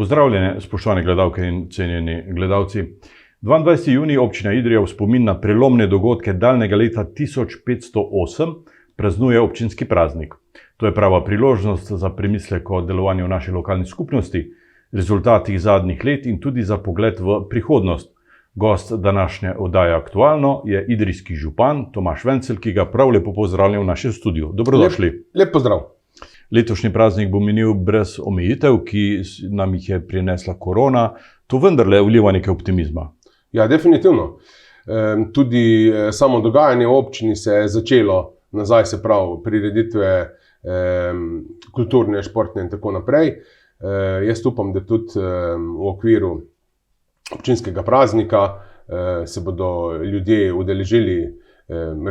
Pozdravljene, spoštovane gledalke in cenjeni gledalci. 22. junij občina Idrija v spomin na prelomne dogodke daljnega leta 1508 praznuje občinski praznik. To je prava priložnost za premislek o delovanju naše lokalne skupnosti, rezultatih zadnjih let in tudi za pogled v prihodnost. Gost današnje oddaje Aktualno je idrijski župan Tomaž Vencelj, ki ga prav lepo pozdravljam v našem studiu. Dobrodošli. Lep pozdrav. Letošnji praznik bo minil brez omejitev, ki nam jih je prinesla korona. To vendarle vliva nekaj optimizma. Ja, definitivno. Tudi samo dogajanje v občini se je začelo nazaj, se pravi prireditve kulturne, športne in tako naprej. Jaz upam, da tudi v okviru občinskega praznika se bodo ljudje udeležili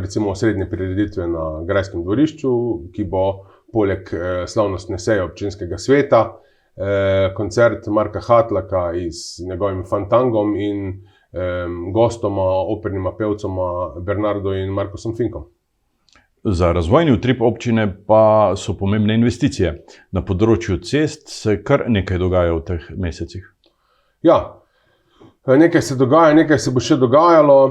recimo srednje prireditve na Grajskem dvorišču, ki bo poleg slavnostne seje občinskega sveta, koncert Marka Hatlaka z njegovim Fantangom in gostoma, opernima pevcoma Bernardo in Markusom Finkom. Za razvojni utrip občine pa so pomembne investicije. Na področju cest se kar nekaj dogaja v teh mesecih. Ja, nekaj se dogaja, nekaj se bo še dogajalo.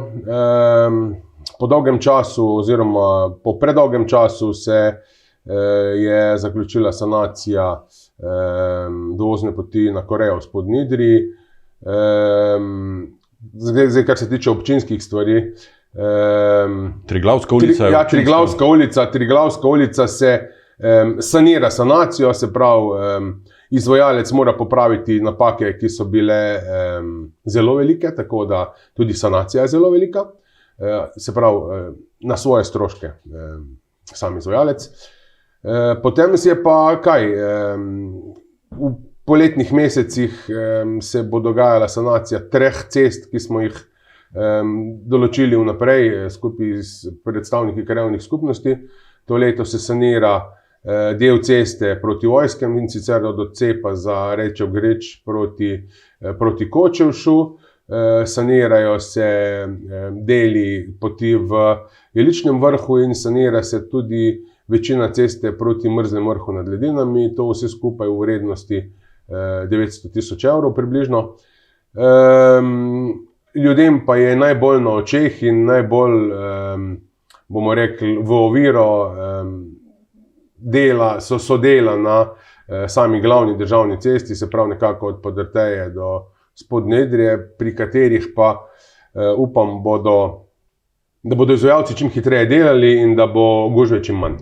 Po dolgem času oziroma po predolgem času se je zaključila sanacija dovozne poti na Korejo v Spodnji Idriji. Zdaj, kar se tiče občinskih stvari. Triglavska ulica. Triglavska ulica se sanira sanacijo, se pravi, izvajalec mora popraviti napake, ki so bile zelo velike, tako da tudi sanacija je zelo velika. Se pravi, na svoje stroške sam izvajalec. Potem je pa kaj? V poletnih mesecih se bo dogajala sanacija 3 cest, ki smo jih določili vnaprej skupaj s predstavniki krajevnih skupnosti. To leto se sanira del ceste proti Vojskem in sicer od odcepa za Rečev Greč proti Kočevšu. Sanirajo se deli poti v Iličnem vrhu in sanira se tudi večina ceste proti Mrzlem vrhu nad ledinami. To vse skupaj v vrednosti 900.000 evrov približno. Ljudem pa je najbolj na očeh in najbolj, bomo rekli, v oviro so dela na sami glavni državni cesti, se pravi nekako od Podrteje do Spodnje Idrije, pri katerih pa upam, da bodo izvajalci čim hitreje delali in da bo gužve čim manj.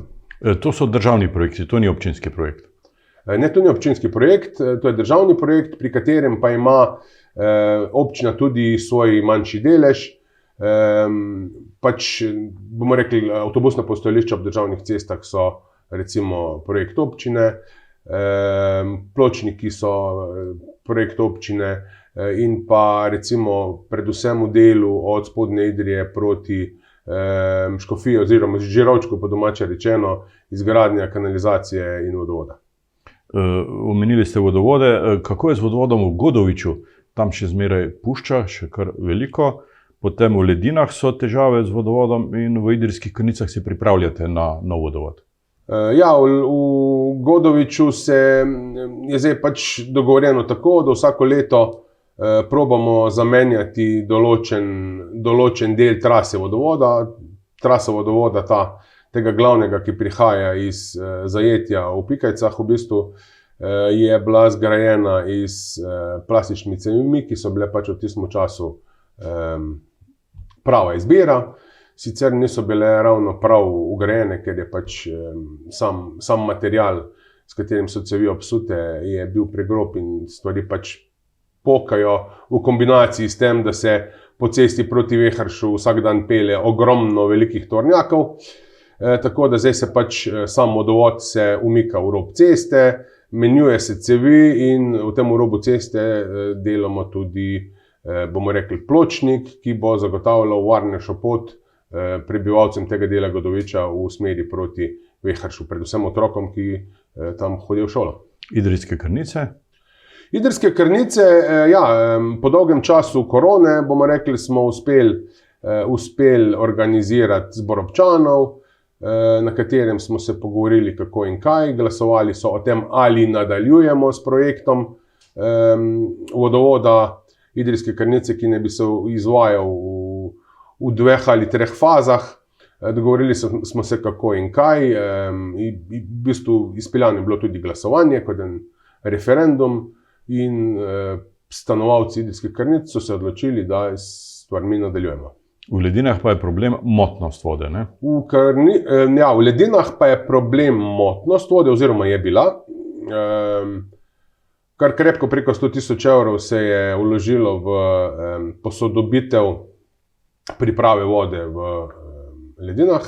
To so državni projekti, to ni občinski projekt. Ne, to ni občinski projekt, to je državni projekt, pri katerem pa ima občina tudi svoj manjši delež. Pač, bomo rekli, avtobusna postajališča ob državnih cestah so recimo projekt občine, pločniki so projekt občine in pa recimo predvsem v delu od Spodnje Idrije proti Škofiji oziroma Žirovčku, po domače rečeno, izgradnja kanalizacije in vodovoda. Omenili ste vodovode. Kako je z vodovodom v Godoviču? Tam še zmeraj pušča, še kar veliko. Potem v Ledinah so težave z vodovodom in v Idrijskih Krnicah se pripravljate na nov vodovod. Ja, v Godoviču je zdaj pač dogovorjeno tako, da vsako leto probamo zamenjati določen del trase vodovoda. Trasa vodovoda tega glavnega, ki prihaja iz zajetja v Pikajcah, v bistvu je bila zgrajena iz plastičnimi cevmi, ki so bile pač v tistem času prava izbira. Sicer niso bile ravno prav ugrajene, ker je pač sam material, s katerim so cevi obsute, je bil pregrob in stvari pač pokajo v kombinaciji s tem, da se po cesti proti Vehršu vsak dan pelje ogromno velikih tornjakov. Tako da zdaj se pač sam vodovod se umika v rob ceste, menjuje se cevi in v tem robu ceste delamo tudi, bomo rekli, pločnik, ki bo zagotavljal varnejšo pot prebivalcem tega dela Godoviča v smeri proti Vehršu, predvsem otrokom, ki tam hodijo v šolo. Idrijske Krnice? Idrijske Krnice, ja, po dolgem času korone, bomo rekli, smo uspeli organizirati zbor občanov, na katerem smo se pogovorili kako in kaj. Glasovali so o tem, ali nadaljujemo s projektom vodovoda Idrijske Krnice, ki ne bi se izvajal v 2 ali 3 fazah. Dogovorili smo se, kako in kaj. In v bistvu izpeljano je bilo tudi glasovanje, kot en referendum, in stanovalci Idrijskih Krnic so se odločili, da s stvarmi nadaljujemo. V Ledinah pa je problem motnost vode, ne? V Ledinah pa je problem motnost vode, oziroma je bila. Kar krepko preko 100.000 evrov se je vložilo v posodobitev priprave vode v Ledinah,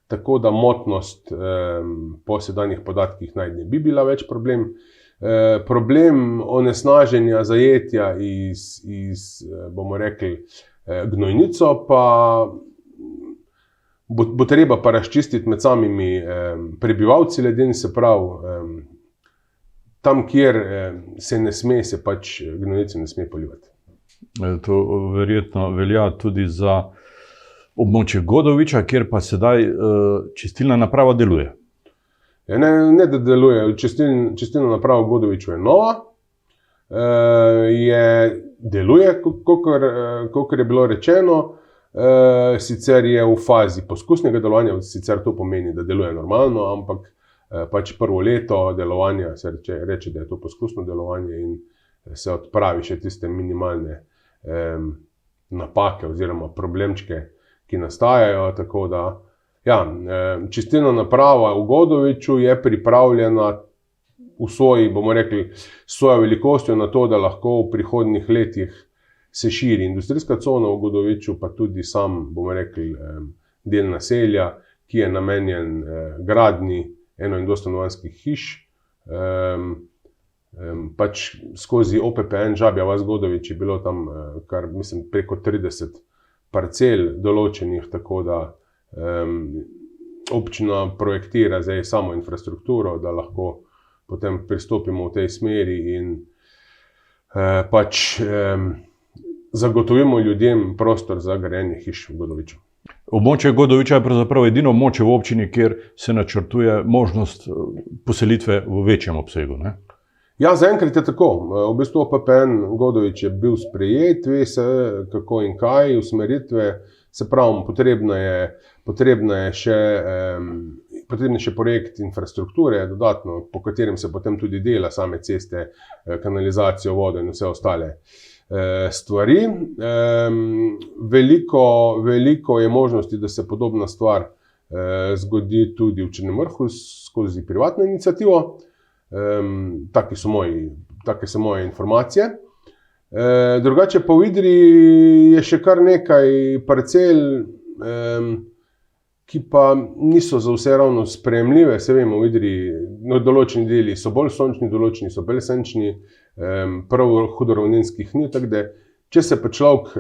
tako da motnost po sedanjih podatkih naj ne bi bila več problem. Problem onesnaženja zajetja iz bomo rekli, gnojnico pa bo treba pa razčistiti med samimi prebivalci Ledin, se pravi, tam, kjer se ne sme, se pač gnojnice ne sme polivati. To verjetno velja tudi za območje Godoviča, kjer pa sedaj čistilna naprava deluje. Ne, da deluje. Čistilna naprava v Godoviču je nova. Deluje, kakor je bilo rečeno. Sicer je v fazi poskusnega delovanja, sicer to pomeni, da deluje normalno, ampak pač prvo leto delovanja se reče, da je to poskusno delovanje in se odpravi še tiste minimalne napake oziroma problemčke, ki nastajajo. Tako da, ja, čistilna naprava v Godoviču je pripravljena v svoji, bomo rekli, svojo velikostjo na to, da lahko v prihodnjih letih se širi industrijska cona v Godoviču, pa tudi sam, bomo rekli, del naselja, ki je namenjen gradnji eno- in dvostanovanjskih hiš. Pač skozi OPPN Žabja vas Godovič je bilo tam kar, mislim, preko 30 parcel določenih, tako da občina projektira zdaj samo infrastrukturo, da lahko potem pristopimo v tej smeri in pač zagotovimo ljudem prostor za grajenje hiš v Godoviču. Območje Godoviča je pravzaprav edino območje v občini, kjer se načrtuje možnost poselitve v večjem obsegu, ne? Ja, zaenkrat je tako. V bistvu OPPN Godovič je bil sprejet, ve se kako in kaj, usmeritve, se pravi, potrebna je še projekt infrastrukture dodatno, po katerem se potem tudi dela same ceste, kanalizacijo, vodo in vse ostale stvari. Veliko je možnosti, da se podobna stvar zgodi tudi v Črnem Vrhu skozi privatno iniciativo. Take so moje informacije. Drugače pa v Idriji je še kar nekaj parcel, ki pa niso za vse ravno sprejemljive. Se vemo, v Idriji določeni deli so bolj sončni, določeni so bolj senčni, prav hudoravninskih ni, tako da če se pa človek,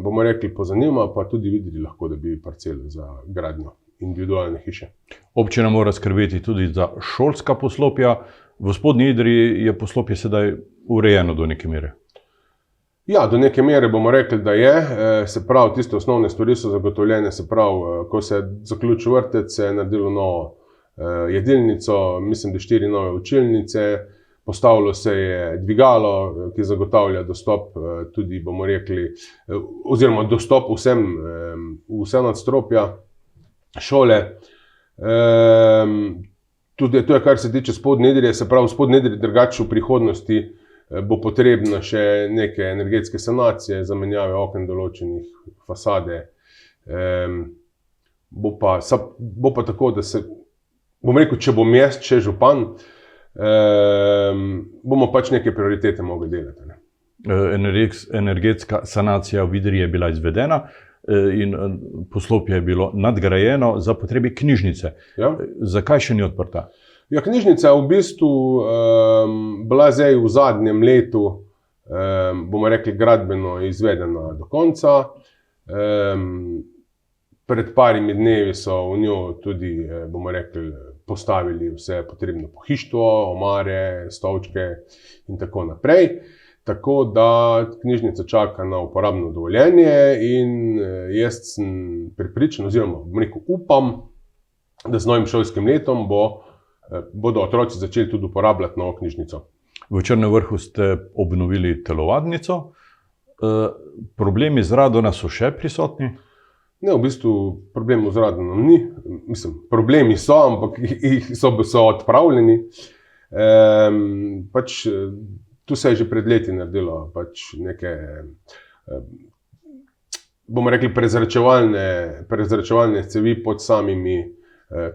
bomo rekli, pozanima, pa tudi v Idriji lahko dobi parcelo za gradnjo individualne hiše. Občina mora skrbeti tudi za šolska poslopja. V Spodnji Idriji je poslopje sedaj urejeno do neke mere. Ja, do neke mere bomo rekli, da je. Se pravi, tiste osnovne stvari so zagotovljene. Se pravi, ko se je zaključil vrtec, se je naredilo novo jedilnico, mislim, da 4 nove učilnice, postavilo se je dvigalo, ki zagotavlja dostop tudi, bomo rekli, oziroma dostop vsem vse nadstropja šole. Tudi to je, kar se tiče Spodnje Idrije, se pravi, v Spodnji Idriji drugače v prihodnosti bo potrebna še neke energetske sanacije, zamenjave oken določenih fasade. Bo pa tako, da se, bom rekel, če bom jaz še župan, bomo pač neke prioritete mogli delati, ne. Energetska sanacija v Idriji je bila izvedena in poslopje je bilo nadgrajeno za potrebe knjižnice. Ja. Zakaj še ni odprta? Ja, knjižnica je v bistvu bila zdaj v zadnjem letu, bomo rekli, gradbeno izvedena do konca. Pred parimi dnevi so v njo tudi, bomo rekli, postavili vse potrebno pohištvo, omare, stolčke in tako naprej. Tako da knjižnica čaka na uporabno dovoljenje in jaz sem prepričan, oziroma bom rekel, upam, da z novim šolskim letom bodo otroci začeli tudi uporabljati novo knjižnico. V Črnem Vrhu ste obnovili telovadnico. Problemi z Radona so še prisotni? Ne, v bistvu problemov z Radonom ni. Mislim, problemi so, ampak so odpravljeni. Tu se je že pred leti naredilo neke, bomo rekli, prezračevalne cevi pod samimi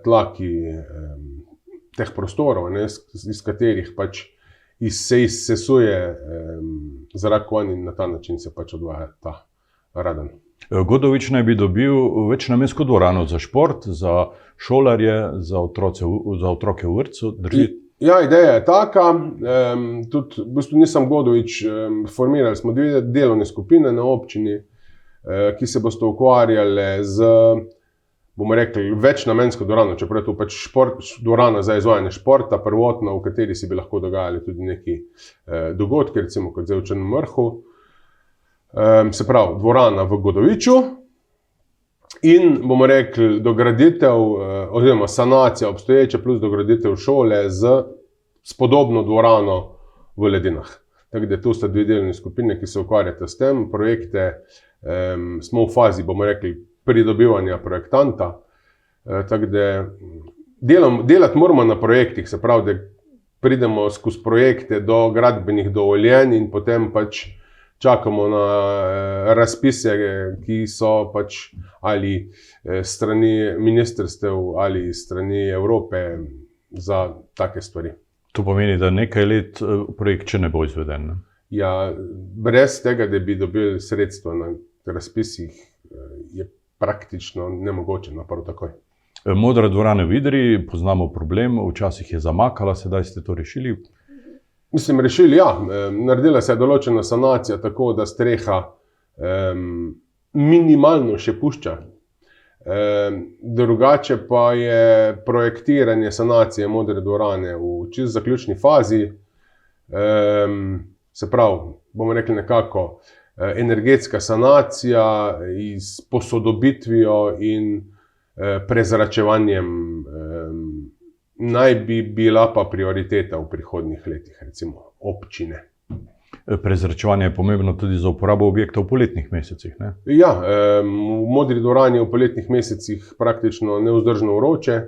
tlaki teh prostorov, ne, iz katerih se izsesuje zrak ven in na ta način se odvaja ta radon. Godovič naj bi dobil večnamensko dvorano za šport, za šolarje, za otroke v vrtcu. Drži? Ja, ideja je taka. Tudi v bistvu nisem Godovič, formirali smo 2 delovne skupine na občini, ki se boste ukvarjale z, bomo rekli, večnamensko dvorano, čeprav je to dvorana za izvajanje športa, prvotno, v kateri si bi lahko dogajali tudi neki dogodki, recimo kot zdaj v Črnem Vrhu. Se pravi, dvorana v Godoviču in, bomo rekli, dograditev oziroma sanacija obstoječe plus dograditev šole s podobno dvorano v Ledinah. Tako da tu sta 2 delovne skupine, ki se ukvarjata s tem. Projekte smo v fazi, bomo rekli, pridobivanja projektanta. Tako da delati moramo na projektih, se pravi, da pridemo skozi projekte do gradbenih dovoljenj in potem čakamo na razpise, ki so ali strani ministrstev ali strani Evrope za take stvari. To pomeni, da nekaj let projekt še ne bo izveden, ne? Ja, brez tega, da bi dobili sredstva na razpisih, je praktično nemogoče naprav takoj. Modra dvorana v Idriji, poznamo problem, včasih je zamakala, sedaj ste to rešili? Mislim, rešili, ja. Naredila se je določena sanacija, tako da streha minimalno še pušča. Drugače pa je projektiranje sanacije modre dvorane v čisto zaključni fazi. Se pravi, bomo rekli nekako energetska sanacija s posodobitvijo in prezračevanjem naj bi bila pa prioriteta v prihodnjih letih, recimo občine. Prezračevanje je pomembno tudi za uporabo objektov v poletnih mesecih, ne? Ja, v modri dvorani v poletnih mesecih praktično nevzdržno vroče,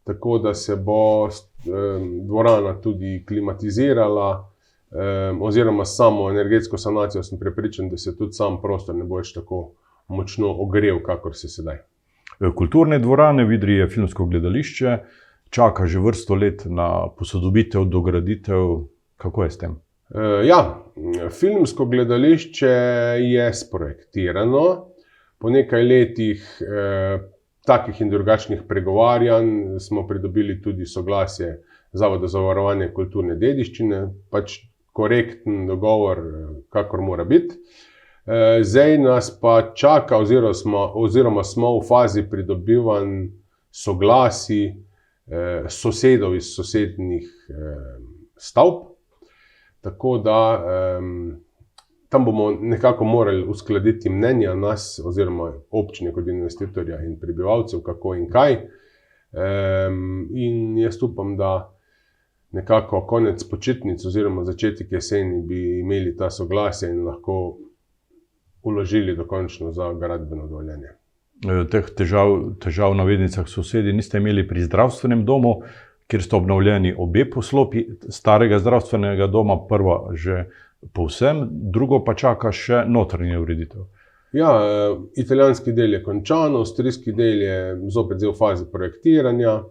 tako da se bo dvorana tudi klimatizirala, oziroma samo energetsko sanacijo sem prepričan, da se tudi sam prostor ne bo več tako močno ogrel, kakor se sedaj. Kulturne dvorane v Idriji je filmsko gledališče, čaka že vrsto let na posodobitev, dograditev. Kako je s tem? Ja, filmsko gledališče je sprojektirano. Po nekaj letih takih in drugačnih pregovarjanj smo pridobili tudi soglasje Zavoda za varovanje kulturne dediščine, korekten dogovor, kakor mora biti. Zdaj nas pa čaka oziroma smo v fazi pridobivanj soglasij sosedov iz sosednjih stavb. Tako da tam bomo nekako morali uskladiti mnenja nas oziroma občine kot investitorja in prebivalcev, kako in kaj. In jaz upam, da nekako konec počitnic oziroma začetek jeseni bi imeli ta soglasje in lahko vložili dokončno za gradbeno dovoljenje. Teh težav na navednicah sosedi niste imeli pri zdravstvenem domu, kjer sta obnovljeni obe poslopji starega zdravstvenega doma, prva že povsem, drugo pa čaka še notranje ureditev. Ja, italijanski del je končan, avstrijski del je zopet v fazi projektiranja.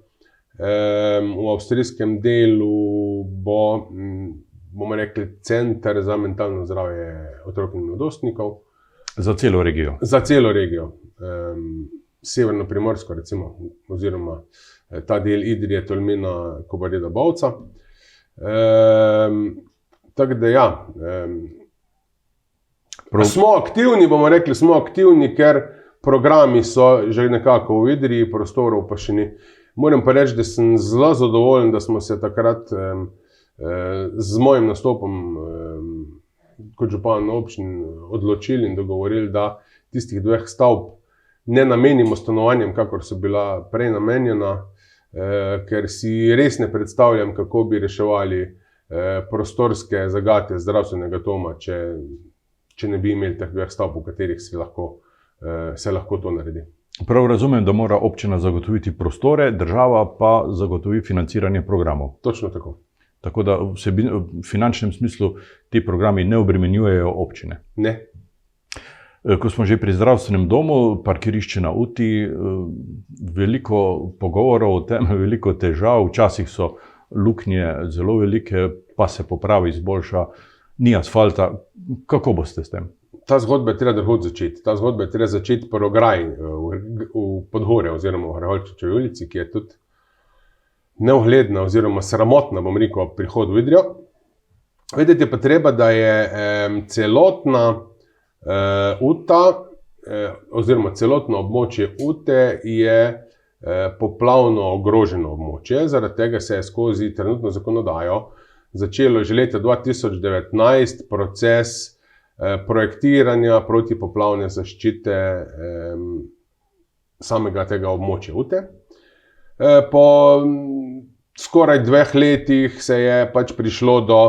V avstrijskem delu bomo rekli, center za mentalno zdravje otrok in mladostnikov. Za celo regijo? Za celo regijo. Severno-primorsko, recimo, oziroma ta del Idrije, Tolmina, Kobareda, Bovca. Tako da ja, smo aktivni, bomo rekli, ker programi so že nekako v Idriji, prostorov pa še ni. Moram pa reči, da sem zelo zadovoljen, da smo se takrat z mojim nastopom kot župan občin odločili in dogovorili, da tistih 2 stavb ne namenimo stanovanjem, kakor so bila prej namenjena, ker si res ne predstavljam, kako bi reševali prostorske zagate zdravstvenega doma, če ne bi imeli teh dveh stavb, v katerih se lahko to naredi. Prav razumem, da mora občina zagotoviti prostore, država pa zagotovi financiranje programov. Točno tako. Tako da v finančnem smislu ti programi ne obremenjujejo občine. Ne. Ko smo že pri zdravstvenem domu, parkirišče na Uti, veliko pogovorov o tem, veliko težav, včasih so luknje zelo velike, pa se popravi, izboljša, ni asfalta. Kako boste s tem? Ta zgodba je treba drugače začeti. Ta zgodba je treba začeti po ograji v Podgorju oziroma v Hrholčičevi ulici, ki je tudi neugledna oziroma sramotna, bom rekel, ob prihodu v Idrijo. Vedeti je pa treba, da je celotna Uta oziroma celotno območje Ute je poplavno ogroženo območje. Zaradi tega se je skozi trenutno zakonodajo začelo že leta 2019 proces projektiranja protipoplavne zaščite samega tega območja Ute. Po skoraj 2 letih se je pač prišlo do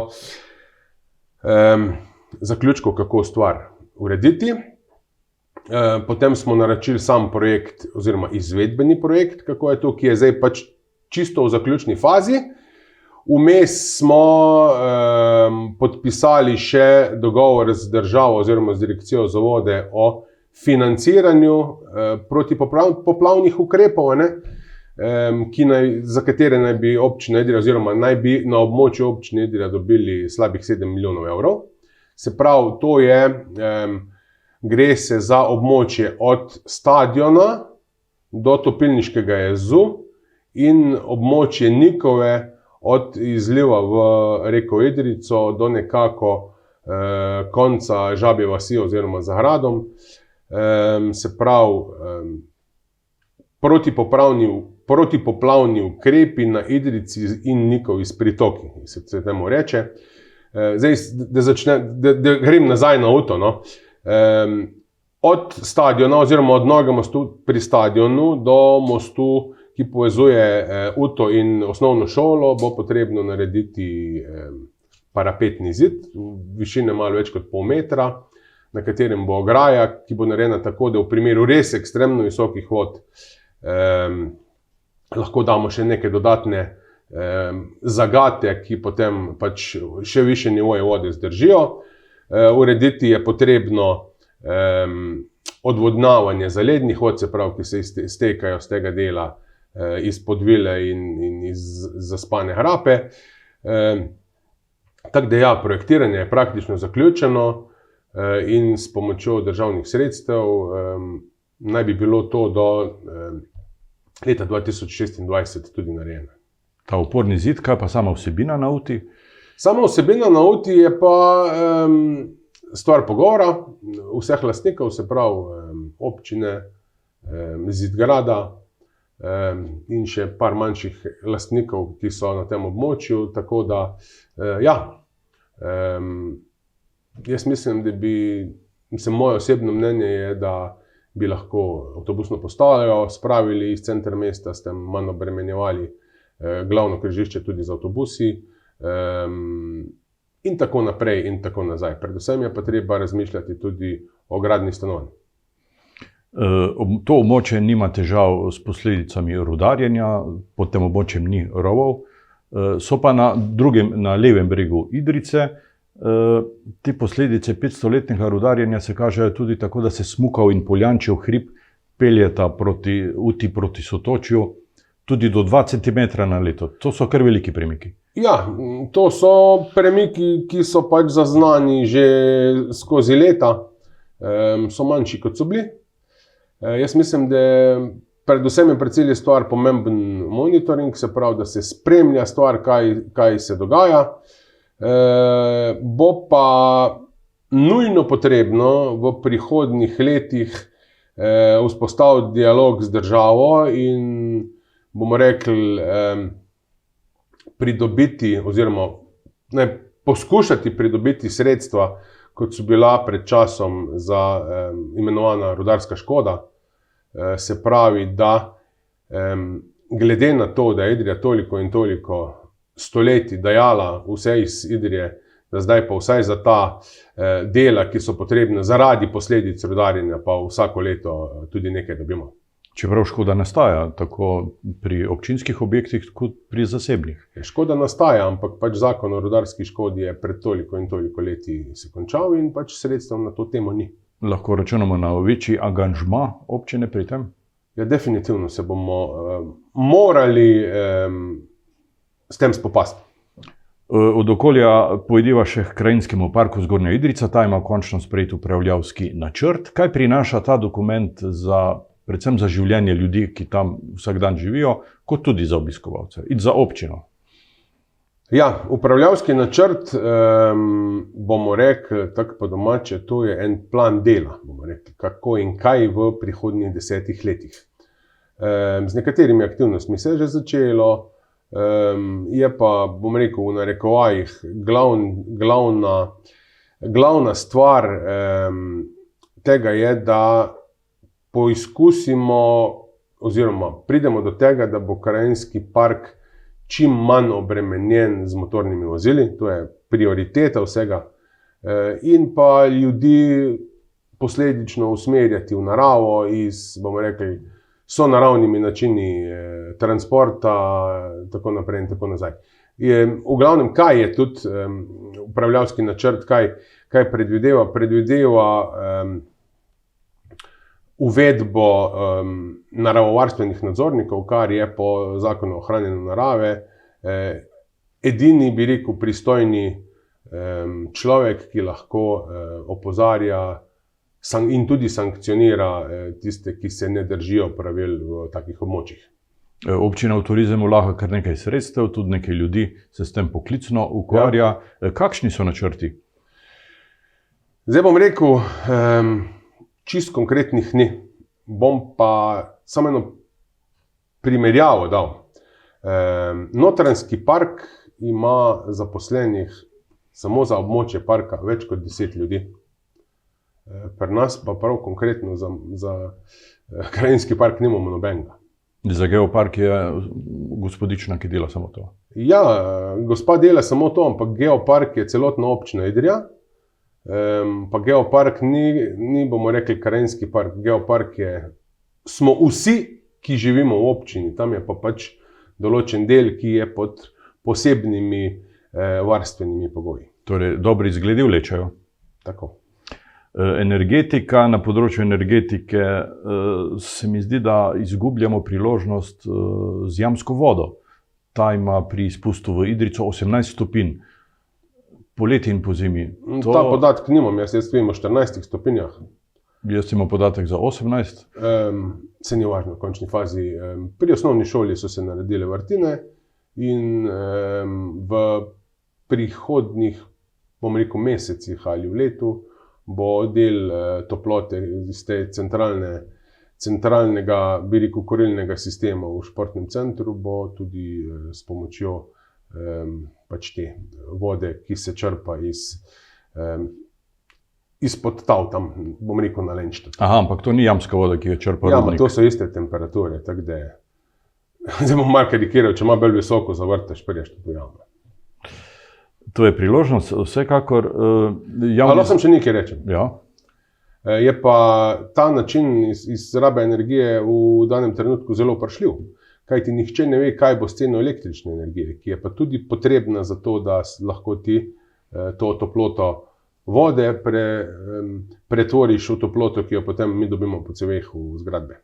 zaključkov, kako stvar urediti. Potem smo naročili sam projekt oziroma izvedbeni projekt, kako je to, ki je zdaj pač čisto v zaključni fazi. Vmes smo podpisali še dogovor z državo oziroma z direkcijo za vode o financiranju protipoplavnih ukrepov, za katere naj bi občina Idrija oziroma naj bi na območju občine Idrija dobili slabih 7 milijonov evrov. Se pravi, to je, gre se za območje od stadiona do Topilniškega jezu in območje Nikove od izliva v reko Idrijco do nekako konca Žabje vasi oziroma za gradom. Se pravi, protipoplavni ukrepi na Idrijci in Nikovi s pritoki, se temu reče. Zdaj, da grem nazaj na Uto, no. Od stadiona oziroma od novega mostu pri stadionu do mostu, ki povezuje Uto in osnovno šolo, bo potrebno narediti parapetni zid, višine malo več kot pol metra, na katerem bo ograja, ki bo narejena tako, da v primeru res ekstremno visokih vod lahko damo še neke dodatne zagate, ki potem pač še višje nivoje vode zdržijo. Urediti je potrebno odvodnavanje zalednih vod, se pravi, ki se iztekajo z tega dela iz Podvile in iz Zaspane Hrape. Tako da ja, projektiranje je praktično zaključeno in s pomočjo državnih sredstev naj bi bilo to do leta 2026 tudi narejeno. Ta oporni zid, kaj pa sama vsebina na Uti? Sama vsebina na Uti je pa stvar pogovora vseh lastnikov, se pravi občine, Zidgrada in še par manjših lastnikov, ki so na tem območju. Tako da, ja, jaz mislim, da moje osebno mnenje je, da bi lahko avtobusno postajo spravili iz centra mesta, s tem manj obremenjevali glavno križišče tudi z avtobusi in tako naprej in tako nazaj. Predvsem je pa treba razmišljati tudi o gradnji stanovanj. To območje nima težav s posledicami rudarjenja, pod tem območjem ni rovov, so pa na levem bregu Idrijce. Te posledice 500-letnega rudarjenja se kažejo tudi tako, da se Smukov in Poljančev hrib peljeta proti Uti, proti Sotočju, tudi do 2 cm na leto. To so kar veliki premiki. Ja, to so premiki, ki so pač zaznani že skozi leta, so manjši, kot so bili. Jaz mislim, da predvsem je pri celi stvar pomemben monitoring, se pravi, da se spremlja stvar, kaj se dogaja. Bo pa nujno potrebno v prihodnjih letih vzpostaviti dialog z državo in, bomo rekli, pridobiti oziroma poskušati pridobiti sredstva, kot so bila pred časom za imenovana rudarska škoda. Se pravi, da glede na to, da je Idrija toliko in toliko stoletij dajala vse iz Idrije, da zdaj pa vsaj za ta dela, ki so potrebne zaradi posledic rudarjenja, pa vsako leto tudi nekaj dobimo. Čeprav škoda nastaja tako pri občinskih objektih, kot pri zasebnih. Škoda nastaja, ampak pač zakon o rudarski škodi je pred toliko in toliko leti se končal in pač sredstev na to temo ni. Lahko računamo na večji angažma občine pri tem? Ja, definitivno se bomo morali s tem spopasti. Od okolja pojdiva še k Krajinskemu parku Zgornja Idrijca, ta ima končno sprejet upravljavski načrt. Kaj prinaša ta dokument predvsem za življenje ljudi, ki tam vsak dan živijo, kot tudi za obiskovalce in za občino? Ja, upravljavski načrt, bomo rekli, tako po domače, to je en plan dela, bomo rekli, kako in kaj v prihodnjih 10 letih. Z nekaterimi aktivnostmi se je že začelo, je pa, bom rekel, v narekovajih glavna stvar tega je, da poizkusimo oziroma pridemo do tega, da bo Krajinski park čim manj obremenjen z motornimi vozili, to je prioriteta vsega, in pa ljudi posledično usmerjati v naravo iz, bomo rekli, so naravnimi načini transporta, tako naprej in tako nazaj. V glavnem, kaj je tudi upravljavski načrt, kaj predvideva? Predvideva uvedbo naravovarstvenih nadzornikov, kar je po zakonu o ohranjanju narave edini, bi rekel, pristojni človek, ki lahko opozarja in tudi sankcionira tiste, ki se ne držijo pravil v takih območjih. Občina v turizmu vlaga kar nekaj sredstev, tudi nekaj ljudi se s tem poklicno ukvarja. Ja. Kakšni so načrti? Zdaj bom rekel, čist konkretnih ni. Bom pa samo eno primerjavo dal. Notranjski park ima zaposlenih samo za območje parka več kot 10 ljudi. Pri nas pa prav konkretno za Krajinski park nimamo nobenega. Za Geopark je gospodična, ki dela samo to? Ja, gospa dela samo to, ampak Geopark je celotna občina Idrija. Pa Geopark ni, bomo rekli, Krajinski park. Geopark smo vsi, ki živimo v občini. Tam je pa pač določen del, ki je pod posebnimi varstvenimi pogoji. Torej, dobri izgledi vlečajo? Tako. Energetika, na področju energetike se mi zdi, da izgubljamo priložnost z jamsko vodo. Ta ima pri izpustu v Idrijco 18 stopinj. Poleti in po zimi. Ta podatek nimam, jaz vem o 14 stopinjah. Jaz imam podatek za 18. Se ni važno, v končni fazi. Pri osnovni šoli so se naredile vrtine in v prihodnjih, bom rekel, mesecih ali v letu bo del toplote iz te centralnega, bi rekel, kurilnega sistema v športnem centru bo tudi s pomočjo pač te vode, ki se črpa izpod tal, tam, bom rekel, na Lenčtu. Aha, ampak to ni jamska voda, ki jo črpa rudnik. Ja, rudnik. to so iste temperature, tako da zdaj bom malo karikiral, če ima bolj visoko zavrteš, priješ tudi do jame. To je priložnost, vsekakor. Ali sem še nekaj rečem? Ja. Je pa ta način izrabe energije v danem trenutku zelo vprašljiv. Kajti nihče ne ve, kaj bo s ceno električne energije, ki je pa tudi potrebna za to, da lahko ti to toploto vode pretvoriš v toploto, ki jo potem mi dobimo po ceveh v zgradbe.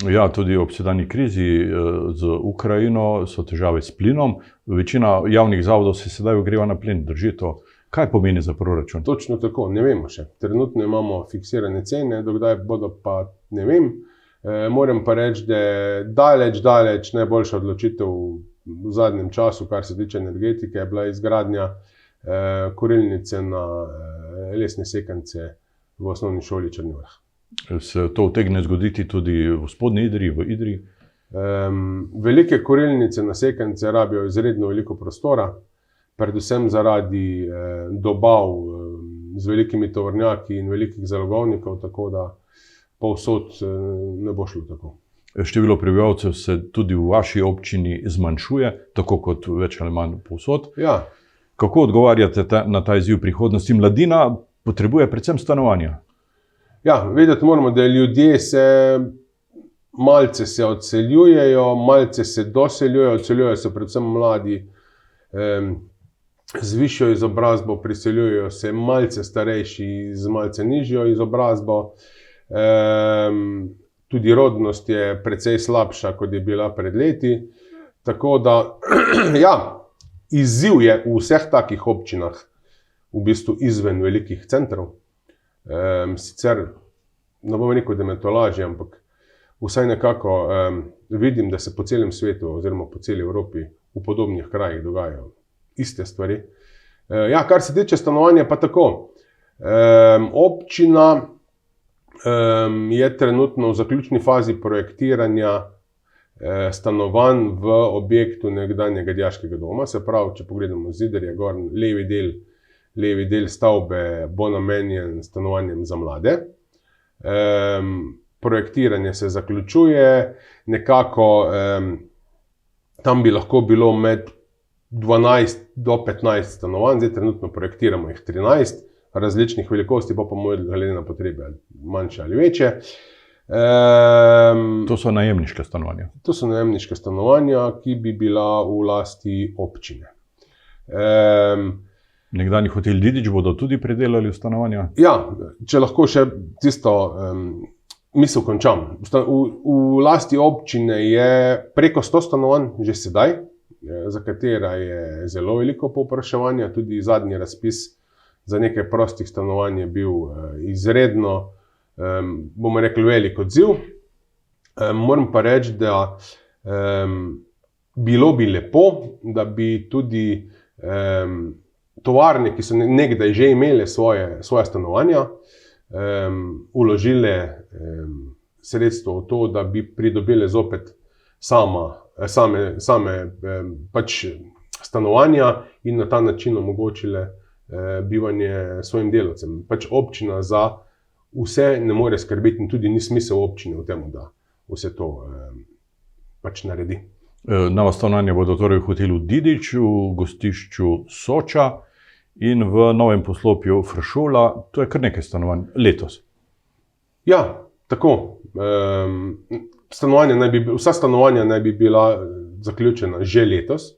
Ja, tudi ob sedanji krizi z Ukrajino so težave s plinom. Večina javnih zavodov se sedaj ogreva na plin. Drži to? Kaj pomeni za proračun? Točno tako, ne vemo še. Trenutno imamo fiksirane cene, dokdaj bodo pa ne vem. Moram pa reči, da je daleč najboljša odločitev v zadnjem času, kar se tiče energetike, je bila izgradnja kurilnice na lesne sekance v osnovni šoli Črni Vrh. Se to utegne zgoditi tudi v Spodnji Idriji, v Idriji? Velike kurilnice na sekance rabijo izredno veliko prostora, predvsem zaradi dobav z velikimi tovornjaki in velikih zalogovnikov, tako da povsod ne bo šlo tako. Število prebivalcev se tudi v vaši občini zmanjšuje, tako kot več ali manj povsod. Ja. Kako odgovarjate na ta izziv prihodnosti? Mladina potrebuje predvsem stanovanja. Ja, vedeti moramo, da ljudje malce se odseljujejo, malce se doseljujejo, odseljujejo se predvsem mladi, z višjo izobrazbo, priseljujejo se malce starejši z malce nižjo izobrazbo. Tudi rodnost je precej slabša, kot je bila pred leti. Tako da, ja, izziv je v vseh takih občinah, v bistvu izven velikih centrov. Sicer, ne bom rekel, da me to laži, ampak vsaj nekako vidim, da se po celem svetu oziroma po celi Evropi v podobnih krajih dogajajo iste stvari. Ja, kar se tiče stanovanja, pa tako. Občina je trenutno v zaključni fazi projektiranja stanovanj v objektu nekdanjega dijaškega doma. Se pravi, če pogledamo zidarje gor, levi del stavbe bo namenjen stanovanjem za mlade. Projektiranje se zaključuje, nekako tam bi lahko bilo med 12 do 15 stanovanj, zdaj trenutno projektiramo jih 13, različnih velikosti, pa glede na potrebe, manjše ali večje. To so najemniška stanovanja. To so najemniška stanovanja, ki bi bila v lasti občine. Nekdanji hotel Didič bodo tudi predelali v stanovanja? Ja, če lahko še tisto misel končam. V lasti občine je preko 100 stanovanj že sedaj, za katera je zelo veliko povpraševanja. Tudi zadnji razpis za nekaj prostih stanovanj je bil izredno, bomo rekli, velik odziv. Moram pa reči, da bilo bi lepo, da bi tudi tovarne, ki so nekdaj že imele svoje stanovanja, vložile sredstvo v to, da bi pridobile zopet same pač stanovanja in na ta način omogočile bivanje svojim delavcem. Pač občina za vse ne more skrbeti in tudi ni smisel občine v tem, da vse to pač naredi. Nova stanovanja bodo torej v hotelu Didič, v gostišču Soča in v novem poslopju Fršola. To je kar nekaj stanovanj letos. Ja, tako. Vsa stanovanja naj bi bila zaključena že letos.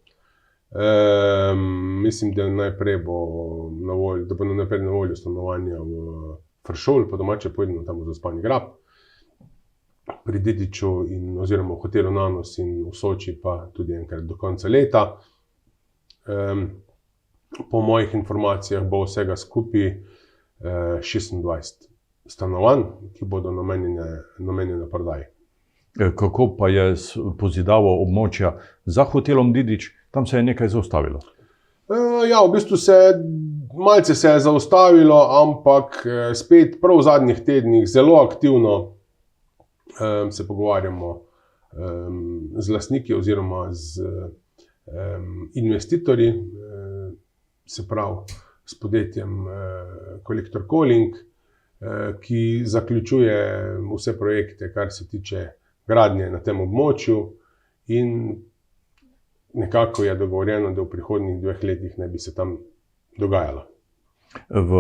Mislim, da najprej bo na voljo stanovanja v Fršolu, po domače povedano tam v Zaspani grab, pri Didiču oziroma v hotelu Nanos in v Soči pa tudi enkrat do konca leta. Po mojih informacijah bo vsega skupaj 26 stanovanj, ki bodo namenjene prodaji. Kako pa je s pozidavo območja za hotelom Didič? Tam se je nekaj zaustavilo. Ja, v bistvu malce se je zaustavilo, ampak spet prav v zadnjih tednih zelo aktivno se pogovarjamo z lastniki oziroma z investitorji, se pravi s podjetjem Kolektor Calling, ki zaključuje vse projekte, kar se tiče gradnje na tem območju, in nekako je dogovorjeno, da v prihodnjih 2 letih naj bi se tam dogajalo. V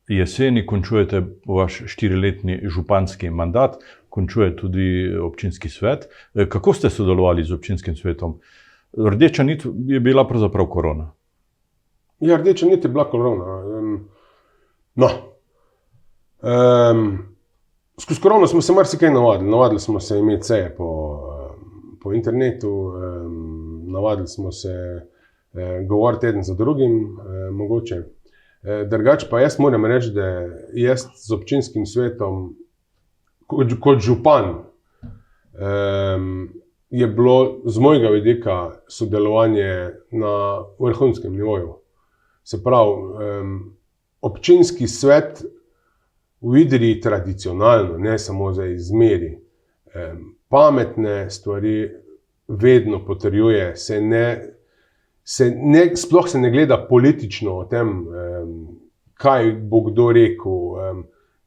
jeseni končujete vaš 4-letni županski mandat, končuje tudi občinski svet. Kako ste sodelovali z občinskim svetom? Rdeča nit je bila pravzaprav korona. Ja, rdeča nit je bila korona. No. Skozi korono smo se marsikaj navadili. Navadili smo se imeti seje po internetu, navadili smo se govoriti eden za drugim, mogoče. Drugače pa jaz moram reči, da jaz z občinskim svetom kot župan je bilo z mojega vidika sodelovanje na vrhunskem nivoju. Se pravi, občinski svet v Idriji tradicionalno, ne samo za izmeri, pametne stvari vedno potrjuje, sploh se ne gleda politično o tem, kaj bo kdo rekel.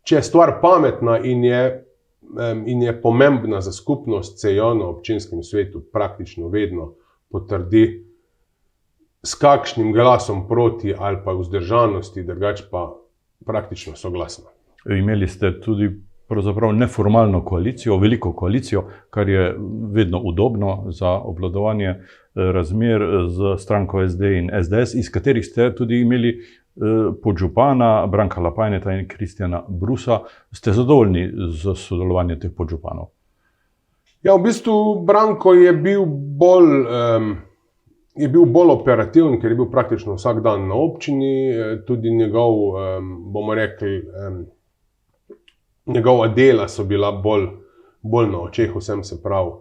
Če je stvar pametna in je in je pomembna za skupnost, se jo na občinskem svetu praktično vedno potrdi s kakšnim glasom proti ali pa vzdržanosti, drugače pa praktično soglasno. Imeli ste tudi pravzaprav neformalno koalicijo, veliko koalicijo, kar je vedno udobno za obvladovanje razmer z stranko SD in SDS, iz katerih ste tudi imeli podžupana Branka Lapajneta in Kristjana Brusa. Ste zadovoljni z sodelovanjem teh podžupanov? Ja, v bistvu Branko je bil bolj operativen, ker je bil praktično vsak dan na občini, tudi njegova dela so bila bolj na očeh vsem, se pravi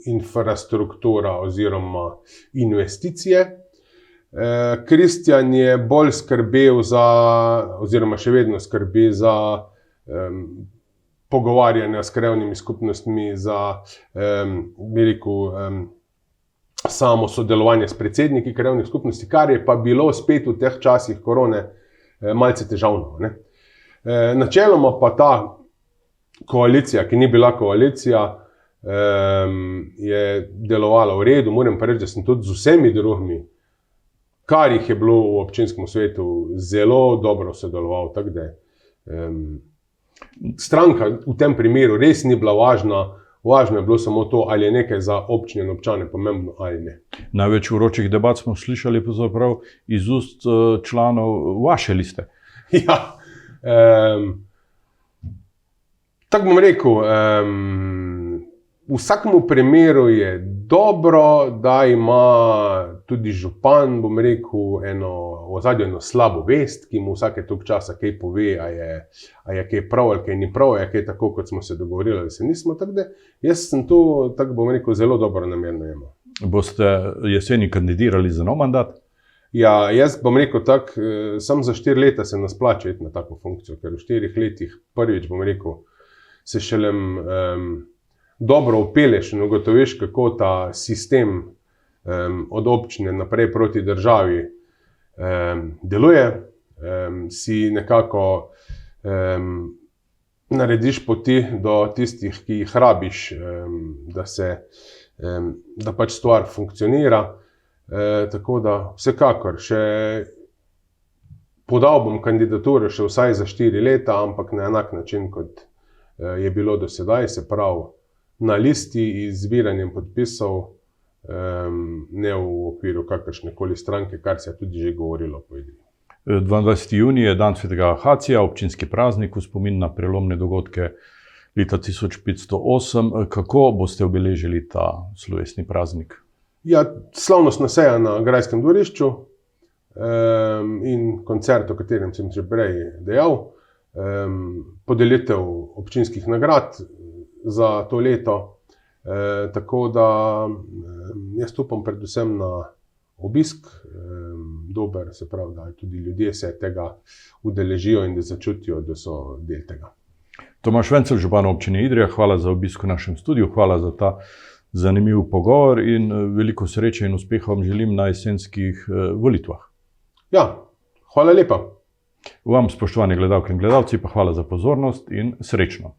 infrastruktura oziroma investicije. Kristjan je bolj skrbel oziroma še vedno skrbi za pogovarjanja s krajevnimi skupnostmi, za samo sodelovanje s predsedniki krajevnih skupnosti, kar je pa bilo spet v teh časih korone malce težavno, ne. Načeloma pa ta koalicija, ki ni bila koalicija, je delovala v redu. Moram pa reči, da sem tudi z vsemi drugimi, kar jih je bilo v občinskem svetu, zelo dobro sodeloval. Tako da stranka v tem primeru res ni bila važna. Važno je bilo samo to, ali je nekaj za občine in občane pomembno ali ne. Največ vročih debat smo slišali pravzaprav iz ust članov vaše liste. Ja, tako bom rekel, v vsakem primeru je dobro, da ima tudi župan, bom rekel, v ozadju eno slabo vest, ki mu vsake toliko časa kaj pove, a je kaj prav ali kaj ni prav, a je kaj tako, kot smo se dogovorili, ali se nismo. Tako da jaz sem to, tako bom rekel, zelo dobro namerno imel. Boste jeseni kandidirali za nov mandat? Ja, jaz bom rekel tako, samo za 4 leta se nas splača iti na tako funkcijo, ker v 4 letih prvič, bom rekel, se šele dobro vpelješ in ugotoviš, kako ta sistem od občine naprej proti državi deluje. Si nekako narediš poti do tistih, ki jih rabiš, da pač stvar funkcionira. Tako da vsekakor še podal bom kandidaturo še vsaj za 4 leta, ampak na enak način, kot je bilo do sedaj, se pravi na listi z zbiranjem podpisov, ne v okviru kakršnekoli stranke, kar se je tudi že govorilo po igri. 22. junij je dan svetega Ahacija, občinski praznik v spomin na prelomne dogodke leta 1508. Kako boste obeležili ta slovesni praznik? Ja, slavnostna seja na grajskem dvorišču in koncert, o katerem sem že prej dejal, podelitev občinskih nagrad za to leto. Tako da jaz upam predvsem na obisk, dober, se pravi, da tudi ljudje se tega udeležijo in da začutijo, da so del tega. Tomaž Vencelj, župan občine Idrija, hvala za obisk v našem studiu, hvala za ta zanimiv pogovor in veliko sreče in uspeha vam želim na jesenskih volitvah. Ja, hvala lepa. Vam, spoštovani gledalke in gledalci, pa hvala za pozornost in srečno.